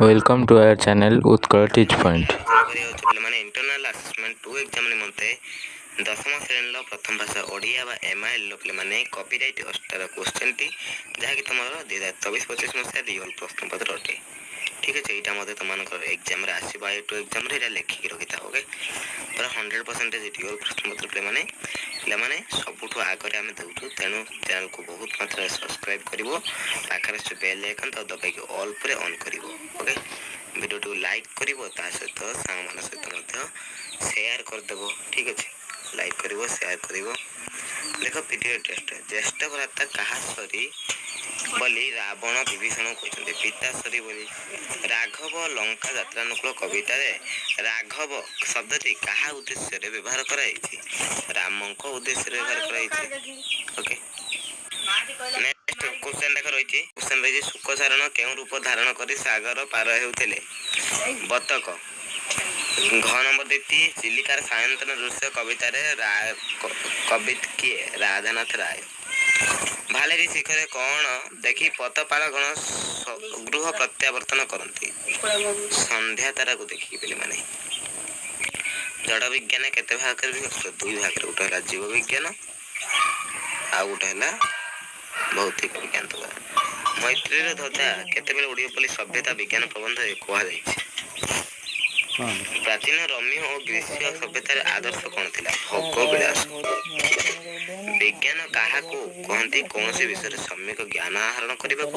Welcome to our channel Utkal Teach Point. ମାନେ internal assessment 2 exam ନିମନ୍ତେ ଦଶମ ଶ୍ରେଣୀର ପ୍ରଥମ ଭାଷା ଓଡ଼ିଆ ବା MIL ପିଲାମାନେ କପିରାଇଟ୍ ଅଷ୍ଟାର କ୍ୱେଶ୍ଚନଟି ଯାହାକି ତୁମର 2024-25 ମସିହା ରିଅଲ ପ୍ରଶ୍ନପତ୍ର ଅଟେ। ଠିକ୍ ଅଛି, ଏଇଟା ମଧ୍ୟ ତୁମମାନଙ୍କର ଏକ୍ଜାମରେ ଆସିବ। I2 ଏକ୍ଜାମରେ ଏଇଟା ଲେଖିକି ରଖିଥାଅ। ଓକେ, ପୁରା 100% ରିଅଲ ପ୍ରଶ୍ନପତ୍ର ପିଲାମାନେ ସବୁଠୁ ଆଗରେ ଆମେ ଦେଉଛୁ। ତେଣୁ ଚ୍ୟାନେଲକୁ ବହୁତ ମାତ୍ରାରେ ସବସ୍କ୍ରାଇବ କରିବ, ପାଖରେ ସେ ବେଲ୍ ଆଇକନ୍ ତ ଦବାଇକି ଅଲ୍ ଉପରେ ଅନ୍ କରିବ। ଓକେ, ଭିଡ଼ିଓଟିକୁ ଲାଇକ୍ କରିବ, ତା ସହିତ ସାଙ୍ଗମାନଙ୍କ ସହିତ ମଧ୍ୟ ସେୟାର କରିଦେବ। ଠିକ୍ ଅଛି, ଲାଇକ୍ କରିବ, ସେୟାର କରିବ। ଦେଖ, ଭିଡ଼ିଓ ଟେଷ୍ଟ ଜ୍ୟେଷ୍ଠ ଭ୍ରାତା କାହା ସରି ବୋଲି ରାବଣ ବିଭୀଷଣ କହିଛନ୍ତି। ପିତାଶ୍ରୀ ବୋଲି। ରାଘବ ଲଙ୍କା ଯାତ୍ରାନୁକୂଳ କବିତାରେ ରାଘବ ଶବ୍ଦଟି କାହା ଉଦ୍ଦେଶ୍ୟରେ ବ୍ୟବହାର କରାଯାଇଛି? ରାମଙ୍କ ଉଦ୍ଦେଶ୍ୟରେ ବ୍ୟବହାର କରାଯାଇଛି। ଓକେ, ନେକ୍ସଟ କ୍ୱେଶ୍ଚନ ଦେଖ ରହିଛି। କ୍ୱେଶ୍ଚନ ରହିଛି, ଶୁକଚାରଣ କେଉଁ ରୂପ ଧାରଣ କରି ସାଗର ପାର ହେଉଥିଲେ? ବତକ। ଘ ନମ୍ବର ଦେଇଛି, ଚିଲିକାର ସାୟନ୍ତନ ଦୃଶ୍ୟ କବିତାରେ କବି କିଏ? ରାଧାନାଥ ରାୟ। ଭାଲେରୀ ଶିଖରେ କଣ ଦେଖି ପତପାଳଗଣ ଗୃହ ପ୍ରତ୍ୟାବର୍ତ୍ତନ କରନ୍ତି? ସନ୍ଧ୍ୟା ତାରାକୁ ଦେଖି ପିଲାମାନେ। ଜଡ଼ ବିଜ୍ଞାନ କେତେ ଭାଗରେ ବିଭକ୍ତ? 2 ଭାଗରେ। ଗୋଟେ ହେଲା ଜୀବ ବିଜ୍ଞାନ, ଆଉ ଗୋଟେ ହେଲା ଭୌତିକ ବିଜ୍ଞାନ। ମୈତ୍ରୀର ଧ୍ୱଜା କେତେବେଳେ ଓଡ଼ିଓପଲ୍ଲୀ ସଭ୍ୟତା ବିଜ୍ଞାନ ପ୍ରବନ୍ଧରେ କୁହାଯାଇଛି? ପ୍ରାଚୀନ ରୋମୀୟ ଓ ଗ୍ରୀସୀୟ ସଭ୍ୟତାର ଆଦର୍ଶ କଣ ଥିଲା? ଭୋଗ ବିଳାସ। ବିଜ୍ଞାନ କାହାକୁ କହନ୍ତି? କୌଣସି ବିଷୟରେ ସମ୍ୟକ ଜ୍ଞାନ ଆହରଣ କରିବାକୁ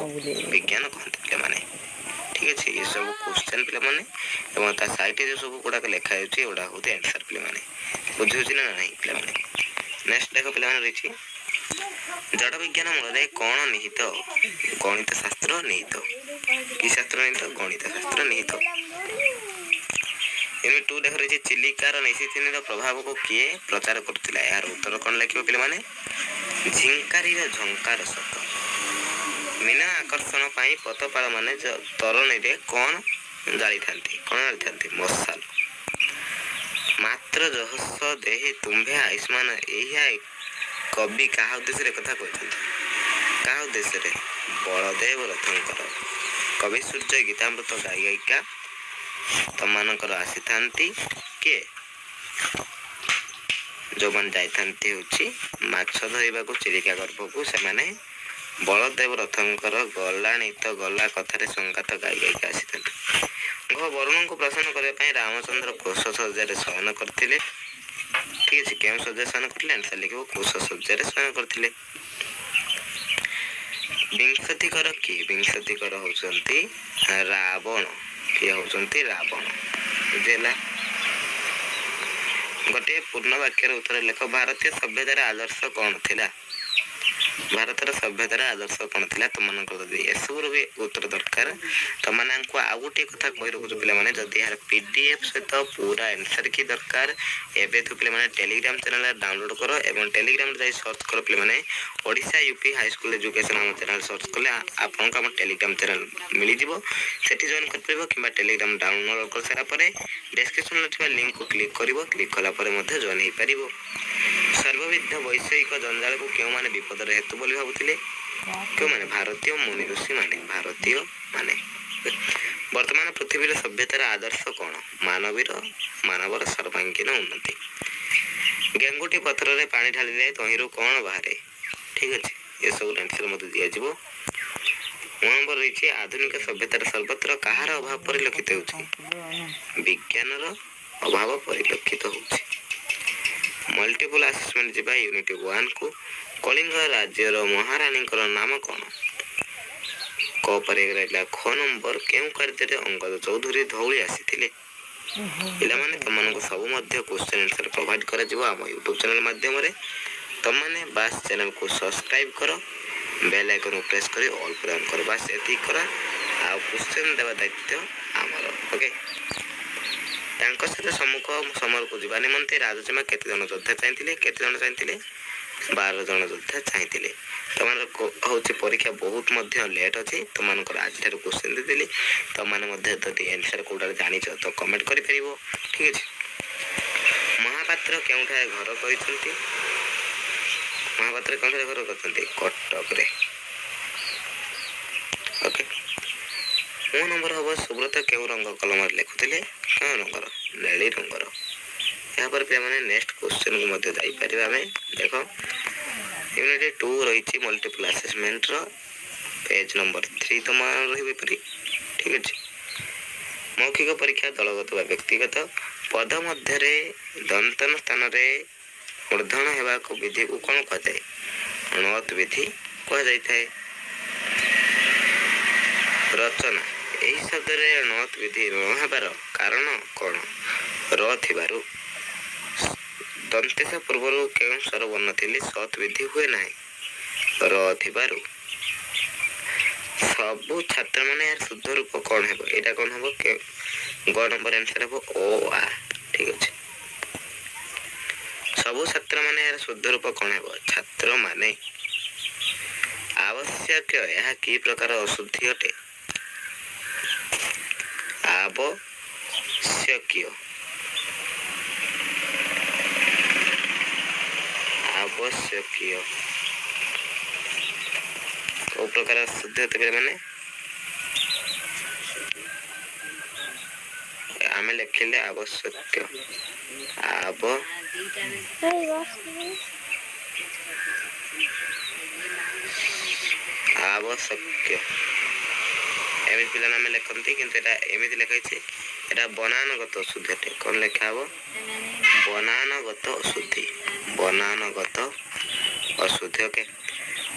ବିଜ୍ଞାନ କହନ୍ତି ପିଲାମାନେ। ଠିକ୍ ଅଛି, ଏସବୁ କ୍ୱେଶ୍ଚନ ପିଲାମାନେ ଏବଂ ତା ସାଇଡ଼ରେ ଯେଉଁ ସବୁ ଗୁଡ଼ାକ ଲେଖା ହେଉଛି ଏଗୁଡ଼ା ହେଉଛି ଆନ୍ସର ପିଲାମାନେ। ବୁଝିହେଉଛି ନା ନାହିଁ ପିଲାମାନେ? ନେକ୍ସଟ ଦେଖ ପିଲାମାନେ ରହିଛି, ଜଡ଼ ବିଜ୍ଞାନ ମୂଳରେ କଣ ନିହିତ? ଗଣିତ ଶାସ୍ତ୍ର ନିହିତ। କି ଶାସ୍ତ୍ର ନିହିତ? ଗଣିତ ଶାସ୍ତ୍ର ନିହିତ। ୟୁନିଟ୍ 2 ଦେଖ ରହିଛି, ଚିଲିକାର ନିଶିଥିନିର ପ୍ରଭାବକୁ କିଏ ପ୍ରଚାର କରୁଥିଲା? ଏହାର ଉତ୍ତର କଣ ଲେଖିବ ପିଲାମାନେ? ଝିଙ୍କାରୀର ଝଙ୍କାର ଶବ୍ଦ। ବିନା ଆକର୍ଷଣ ପାଇଁ ପତପାଳମାନେ ତରଣୀରେ କଣ ଜାଳିଥାନ୍ତି? ମଶାଲ। ମାତ୍ର ଯହସ ଦେହି ତୁମ୍ଭେ ଆୟୁଷ୍ମାନ, ଏହା କବି କାହା ଉଦ୍ଦେଶ୍ୟରେ କଥା କହିଛନ୍ତି? କାହା ଉଦ୍ଦେଶ୍ୟରେ? ବଳଦେବ ରଥଙ୍କର। କବି ସୂର୍ଯ୍ୟ ଗୀତାମୃତ ଗାଇ ଗାଇକା ତମାନଙ୍କର ଆସିଥାନ୍ତି କିଏ? ଯେଉଁମାନେ ଯାଇଥାନ୍ତି ହେଉଛି ମାଛ ଧରିବାକୁ ଚିଲିକା ଗର୍ଭକୁ, ସେମାନେ ବଳଦେବ ରଥଙ୍କର ଗଲାଣି ତ ଗଲା କଥାରେ ସଂଗାତ ଗାଇ ଗାଇକା ଆସିଥାନ୍ତି। ଘ ବରୁଣଙ୍କୁ ପ୍ରସନ୍ନ କରିବା ପାଇଁ ରାମଚନ୍ଦ୍ର କୋଶ ଶଯ୍ୟାରେ ଶୟନ କରିଥିଲେ। ଠିକ୍ ଅଛି, କେଉଁ ଶଯ୍ୟା ଶୟନ କରିଥିଲେ? ଆନ୍ସର ଲେଖିବ କୋଶ ଶଯ୍ୟାରେ ଶୟନ କରିଥିଲେ। ବିଂଶତିକର କିଏ? ବିଂଶତିକର ହଉଛନ୍ତି ରାବଣ। କିଏ ହଉଛନ୍ତି? ରାବଣ। ବୁଝିହେଲା? ଗୋଟିଏ ପୂର୍ଣ୍ଣ ବାକ୍ୟର ଉତ୍ତର ଲେଖ। ଭାରତୀୟ ସଭ୍ୟତାର ଆଦର୍ଶ କଣ ଥିଲା? ଭାରତର ସଭ୍ୟତାର ଆଦର୍ଶ କଣ ଥିଲା? ତୁମମାନଙ୍କର ଯଦି ଏସବୁର ବି ଉତ୍ତର ଦରକାର, ତୁମମାନଙ୍କୁ ଆଉ ଗୋଟିଏ କଥା କହି ରଖୁଛୁ ପିଲାମାନେ, ଯଦି ଏହାର PDF ସହିତ ପୁରା ଆନ୍ସର କି ଦରକାର, ଏବେଠୁ ପିଲାମାନେ ଟେଲିଗ୍ରାମ ଚ୍ୟାନେଲ ଡାଉନଲୋଡ କର ଏବଂ ଟେଲିଗ୍ରାମରେ ଯାଇ ସର୍ଚ୍ଚ କର ପିଲାମାନେ, ଓଡ଼ିଶା UP ହାଇସ୍କୁଲ ଏଜୁକେସନ ଆମ ଚ୍ୟାନେଲ ସର୍ଚ୍ଚ କଲେ ଆପଣଙ୍କୁ ଆମ ଟେଲିଗ୍ରାମ ଚ୍ୟାନେଲ ମିଳିଯିବ। ସେଠି ଜଏନ୍ କରିପାରିବ କିମ୍ବା ଟେଲିଗ୍ରାମ ଡାଉନଲୋଡ କରିସାରିଲା ପରେ ଡେସ୍କ୍ରିପସନରେ ଥିବା ଲିଙ୍କକୁ କ୍ଲିକ୍ କରିବ। କ୍ଲିକ୍ କଲା ପରେ ମଧ୍ୟ ଜଏନ୍ ହେଇପାରିବ। ସର୍ବବିଧ ବୈଷୟିକ ଜଞ୍ଜାଳକୁ କେଉଁମାନେ ବିପଦର ହେତୁ ବୋଲି ଭାବୁଥିଲେ? କେଉଁମାନେ? ଭାରତୀୟ ମୁନି ଋଷିମାନେ। ବର୍ତ୍ତମାନ ପୃଥିବୀର ସଭ୍ୟତାର ଆଦର୍ଶ କଣ? ମାନବର ସର୍ବାଙ୍ଗୀନ ଉନ୍ନତି। ଗେଙ୍ଗୁଟି ପତ୍ରରେ ପାଣି ଢାଳିଲେ ତହିଁରୁ କଣ ବାହାରେ? ଠିକ୍ ଅଛି, ଏସବୁ ଆନ୍ସର ମଧ୍ୟ ଦିଆଯିବ। ନମ୍ବର ରହିଛି, ଆଧୁନିକ ସଭ୍ୟତାର ସର୍ବତ୍ର କାହାର ଅଭାବ ପରିଲକ୍ଷିତ ହେଉଛି? ବିଜ୍ଞାନର ଅଭାବ ପରିଲକ୍ଷିତ ହେଉଛି। ମଲ୍ଟିପଲ ଆସେସମେଣ୍ଟ ଯିବା ୟୁନିଟ୍ 1କୁ। କଳିଙ୍ଗ ରାଜ୍ୟର ମହାରାଣୀଙ୍କର ନାମ କଣ? କ ପରେ ରହିଲା ଖ ନମ୍ବର, କେଉଁ କାର୍ଯ୍ୟରେ ଅଙ୍ଗଦ ଚୌଧୁରୀ ଧଉଳି ଆସିଥିଲେ? ପିଲାମାନେ ତମାନଙ୍କୁ ସବୁ ମଧ୍ୟ କ୍ୱେଶ୍ଚନ ଆନ୍ସର ପ୍ରୋଭାଇଡ କରାଯିବ ଆମ ୟୁଟ୍ୟୁବ ଚ୍ୟାନେଲ ମାଧ୍ୟମରେ। ତମାନେ ବାସ୍ ଚ୍ୟାନେଲକୁ ସବସ୍କ୍ରାଇବ କର, ବେଲ୍ ଆଇକନକୁ ପ୍ରେସ୍ କରି ଅଲ୍ ଉପରେ ଅନ୍ କର। ବାସ୍ ଏତିକି କର, ଆଉ କ୍ୱେଶ୍ଚନ ଦେବା ଦାୟିତ୍ୱ ଆମର। ଓକେ, ତାଙ୍କ ସହିତ ସମ୍ମୁଖ ସମରକୁ ଯିବା ନିମନ୍ତେ ରାଜଜେମା କେତେ ଜଣ ଯୋଦ୍ଧା ଚାହିଁଥିଲେ? 12 ଜଣ ଯୋଦ୍ଧା ଚାହିଁଥିଲେ। ତମାନଙ୍କ ହେଉଛି ପରୀକ୍ଷା ବହୁତ ମଧ୍ୟ ଲେଟ୍ ଅଛି। ତମାନଙ୍କର ଆଜିଠାରୁ କ୍ୱେଶ୍ଚନ ଦେଇଦେଲି। ତମାନେ ମଧ୍ୟ ଯଦି ଆନ୍ସର କୋଉଟାରେ ଜାଣିଛ ତ କମେଣ୍ଟ କରିପାରିବ। ଠିକ୍ ଅଛି, ମହାପାତ୍ର କେଉଁଠାରେ ଘର କରିଛନ୍ତି? କଟକରେ। ଓକେ, ମୋ ନମ୍ବର ହେବ ସୁବ୍ରତ କେଉଁ ରଙ୍ଗ କଲମରେ ଲେଖୁଥିଲେ? କେଉଁ ରଙ୍ଗର? ନେଳି ରଙ୍ଗର। ଏହାପରେ ପିଲାମାନେ ନେକ୍ସଟ କ୍ୱେଶ୍ଚନକୁ ମଧ୍ୟ ଯାଇପାରିବା ଆମେ। ଦେଖ ୟୁନିଟ୍ 2 ରହିଛି ମଲ୍ଟିପଲ୍ ଆସେସମେଣ୍ଟର ପେଜ୍ ନମ୍ବର 3 ତମ ରହିବ ଏପରି। ଠିକ୍ ଅଛି। ମୌଖିକ ପରୀକ୍ଷା ଦଳଗତ ବା ବ୍ୟକ୍ତିଗତ ପଦ ମଧ୍ୟରେ ଦନ୍ତନ ସ୍ଥାନରେ ମୂର୍ଦ୍ଧନ ହେବାକୁ ବିଧିକୁ କ'ଣ କୁହାଯାଏ? ଣତ ବିଧି କୁହାଯାଇଥାଏ। ରଚନା ଏହି ଶବ୍ଦରେ ଣତ ବିଧି ନ ହେବାର କାରଣ କ'ଣ? ର ଥିବାରୁ। ଦନ୍ତେଶ ପୂର୍ବରୁ କେଉଁ ସ୍ୱର ବର୍ଣ୍ଣ ଥିଲେ ସତ୍ ବିଧି ହୁଏ ନାହିଁ? ର ଥିବାରୁ। ସବୁ ଛାତ୍ରମାନେ ଏହାର ଶୁଦ୍ଧ ରୂପ କ'ଣ ହେବ? ଏଇଟା କ'ଣ ହେବ? ଗ ନମ୍ବର ଆନ୍ସର ହେବ ଓ ଆ। ଠିକ୍ ଅଛି। ସବୁ ଛାତ୍ରମାନେ ଏହାର ଶୁଦ୍ଧ ରୂପ କ'ଣ ହେବ? ଛାତ୍ରମାନେ। ଆବଶ୍ୟକ ଏହା କି ପ୍ରକାର ଅଶୁଦ୍ଧି ଅଟେ? ଆବଶ୍ୟକୀୟ। ଆବଶ୍ୟକୀୟ କୋଉ ପ୍ରକାର ଅଶୁଦ୍ଧି ଅଟେ ପିଲାମାନେ? ଆମେ ଲେଖିଲେ ଆବଶ୍ୟକ। ଆବଶ୍ୟକ ଏମିତି ପିଲାମାନେ ଆମେ ଲେଖନ୍ତି, କିନ୍ତୁ ଏଟା ଏମିତି ଲେଖା ହେଇଛି, ଏଟା ବନାନଗତ ଅଶୁଦ୍ଧି ଅଟେ। କ'ଣ ଲେଖା ହବ? ବନାନଗତ ଅଶୁଦ୍ଧି। ବନାନଗତ ଅଶୁଦ୍ଧି। ଓକେ।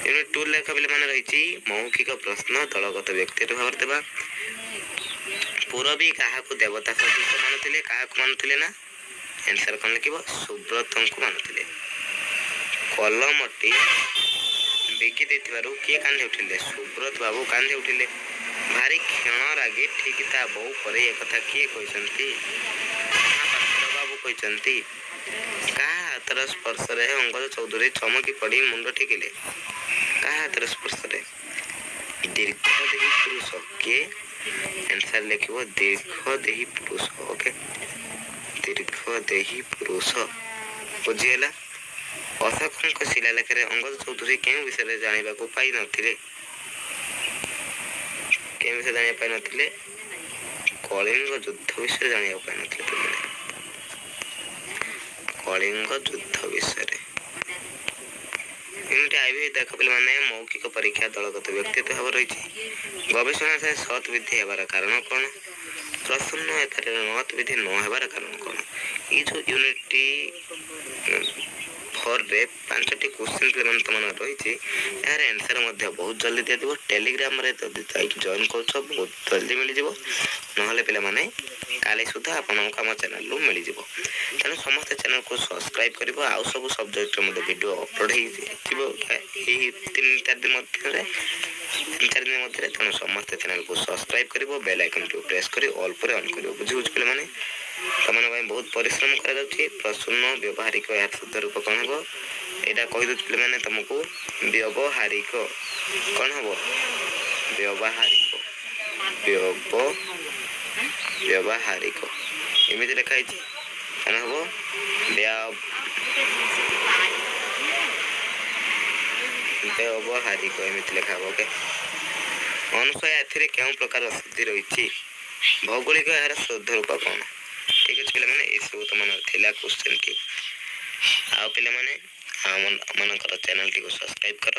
ୟୁନିଟ୍ 2 ଲେଖା ପିଲାମାନେ ରହିଛି ମୌଖିକ ପ୍ରଶ୍ନ ଦଳଗତ ବ୍ୟକ୍ତିଗତ ଭାବରେ ଦେବା। ପୂରବୀ କାହାକୁ ଦେବତା ସଦୃଶ ମାନୁଥିଲେ? କାହାକୁ ମାନୁଥିଲେ ନା? ଆନ୍ସର କ'ଣ ଲେଖିବ? ସୁବ୍ରତଙ୍କୁ ମାନୁଥିଲେ। କଲମଟି ବିକି ଦେଇଥିବାରୁ କିଏ କାନ୍ଦି ଉଠିଲେ? ସୁବ୍ରତ ବାବୁ କାନ୍ଦି ଉଠିଲେ। ଭାରି କ୍ଷଣ ରାଗି ଠିକ୍ ତା ବୋଉ ପରେ ଏକଥା କିଏ କହିଛନ୍ତି? ମହାପାତ୍ର ବାବୁ କହିଛନ୍ତି। କାହା ହାତର ସ୍ପର୍ଶରେ ଅଙ୍ଗଦ ଚୌଧୁରୀ ଚମକି ପଡ଼ି ମୁଣ୍ଡ ଟେକିଲେ? କାହା ହାତର ସ୍ପର୍ଶରେ? ଦୀର୍ଘଦେହୀ ପୁରୁଷ କିଏ? ଆନ୍ସର ଲେଖିବ ଦୀର୍ଘଦେହୀ ପୁରୁଷ। ଓକେ। ଦୀର୍ଘଦେହୀ ପୁରୁଷ। ବୁଝିହେଲା? ଅଶୋକଙ୍କ ଶିଳାଲେଖରେ ଅଙ୍ଗଦ ଚୌଧୁରୀ କେଉଁ ବିଷୟରେ ଜାଣିବାକୁ ପାଇନଥିଲେ? କେଉଁ ବିଷୟରେ ଜାଣିବାକୁ ପାଇନଥିଲେ? କଳିଙ୍ଗ ଯୁଦ୍ଧ ବିଷୟରେ ଜାଣିବାକୁ ପାଇନଥିଲେ ପିଲାମାନେ। କଳିଙ୍ଗ ଯୁଦ୍ଧ ବିଷୟରେ। ୟୁନିଟ୍ ଆଇଭି ଦେଖ ପିଲାମାନେ ମୌଖିକ ପରୀକ୍ଷା ଦଳଗତ ବ୍ୟକ୍ତିତ୍ୱ ଭାବ ରହିଛି। ଗବେଷଣା ଥାଏ ସତ୍ ବିଧି ହେବାର କାରଣ କ'ଣ? ପ୍ରଶ୍ନ ଏଠାରେ ଣତ ବିଧି ନ ହେବାର କାରଣ କ'ଣ? ଏଇ ଯେଉଁ ୟୁନିଟ୍ 4ରେ 5ଟି କ୍ୱେଶ୍ଚିନ୍ ପିଲାମାନେ ତମର ରହିଛି, ଏହାର ଆନ୍ସର ମଧ୍ୟ ବହୁତ ଜଲ୍ଦି ଦିଆଯିବ। ଟେଲିଗ୍ରାମରେ ଯଦି ଯାଇକି ଜଏନ୍ କରୁଛ ବହୁତ ଜଲ୍ଦି ମିଳିଯିବ, ନହେଲେ ପିଲାମାନେ କାଲି ସୁଦ୍ଧା ଆପଣଙ୍କୁ ଆମ ଚ୍ୟାନେଲରୁ ମିଳିଯିବ। ତେଣୁ ସମସ୍ତେ ଚ୍ୟାନେଲକୁ ସବସ୍କ୍ରାଇବ୍ କରିବ। ଆଉ ସବୁ ସବଜେକ୍ଟର ମଧ୍ୟ ଭିଡ଼ିଓ ଅପଲୋଡ଼ ହେଇଯିବ ଏହି 3-4 ଦିନ ମଧ୍ୟରେ। 3-4 ଦିନ ମଧ୍ୟରେ। ତେଣୁ ସମସ୍ତେ ଚ୍ୟାନେଲକୁ ସବସ୍କ୍ରାଇବ୍ କରିବ, ବେଲ୍ ଆଇକନ୍କୁ ପ୍ରେସ୍ କରି ଅଲ୍ ପରେ ଅନ୍ କରିବ। ବୁଝିବୁଝି ପିଲାମାନେ? ତମମାନଙ୍କ ପାଇଁ ବହୁତ ପରିଶ୍ରମ କରାଯାଉଛି। ପ୍ରଶ୍ନ ବ୍ୟବହାରିକ ଏହାର ଶୁଦ୍ଧ ରୂପ କ'ଣ ହେବ? ଏଇଟା କହିଦେଉଛି ପିଲାମାନେ ତମକୁ। ବ୍ୟବହାରିକ କ'ଣ ହେବ? ବ୍ୟବହାରିକ। ବ୍ୟବହାରିକ ଏମିତି ଲେଖା ହେଇଛି। କ'ଣ ହେବ? ବ୍ୟବହାରିକ ଏମିତି ଲେଖା ହେବ। ଓକେ। ଅନୁସୟା ଏଥିରେ କେଉଁ ପ୍ରକାର ଅଶୁଦ୍ଧି ରହିଛି? ଭୌଗୋଳିକ ଏହାର ଶୁଦ୍ଧ ରୂପ କ'ଣ? ଠିକ୍ ଅଛି ପିଲାମାନେ, ଏସବୁ ତମର ଥିଲା କ୍ୱେଶ୍ଚିନ୍ଟି। ଆଉ ପିଲାମାନେ ଆମମାନଙ୍କର ଚ୍ୟାନେଲଟିକୁ ସବସ୍କ୍ରାଇବ୍ କର।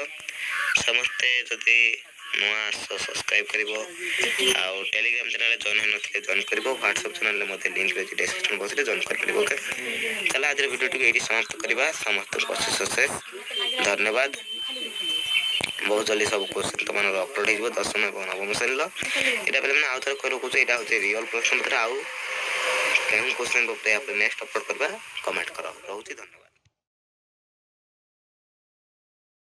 ସମସ୍ତେ ଯଦି ନୂଆ ଆସ ସବସ୍କ୍ରାଇବ୍ କରିବ। ଆଉ ଟେଲିଗ୍ରାମ ଚ୍ୟାନେଲରେ ଜଏନ୍ ହୋଇନଥିଲେ ଜଏନ୍ କରିବ। ହ୍ୱାଟ୍ସଆପ୍ ଚ୍ୟାନେଲରେ ମଧ୍ୟ ଲିଙ୍କ୍ ରହିଛି ଡେସ୍କ୍ରିପସନ୍ ବକ୍ସରେ ଜଏନ୍ କରିପାରିବ। ଓକେ। ତାହେଲେ ଆଜିର ଭିଡ଼ିଓଟିକୁ ଏଇଠି ସମାପ୍ତ କରିବା। ସମସ୍ତଙ୍କୁ ଅଶେଷ ଧନ୍ୟବାଦ। ବହୁତ ଜଲ୍ଦି ସବୁ କ୍ୱେଶ୍ଚିନ୍ ତମର ଅପଲୋଡ଼ ହେଇଯିବ 10ମ ଏବଂ 9ମ ଶ୍ରେଣୀର। ଏଇଟା ପିଲାମାନେ ଆଉ ଥରେ କହି ରଖୁଛୁ, ଏଇଟା ହେଉଛି ରିଅଲ୍ ପ୍ରଶ୍ନ ପତ୍ର। ଆଉ କେଉଁ କ୍ୱେଶ୍ଚିନ୍ ଉପରେ ନେକ୍ସଟ ଅପଲୋଡ଼ କରିବା କମେଣ୍ଟ କର। ରହୁଛି, ଧନ୍ୟବାଦ।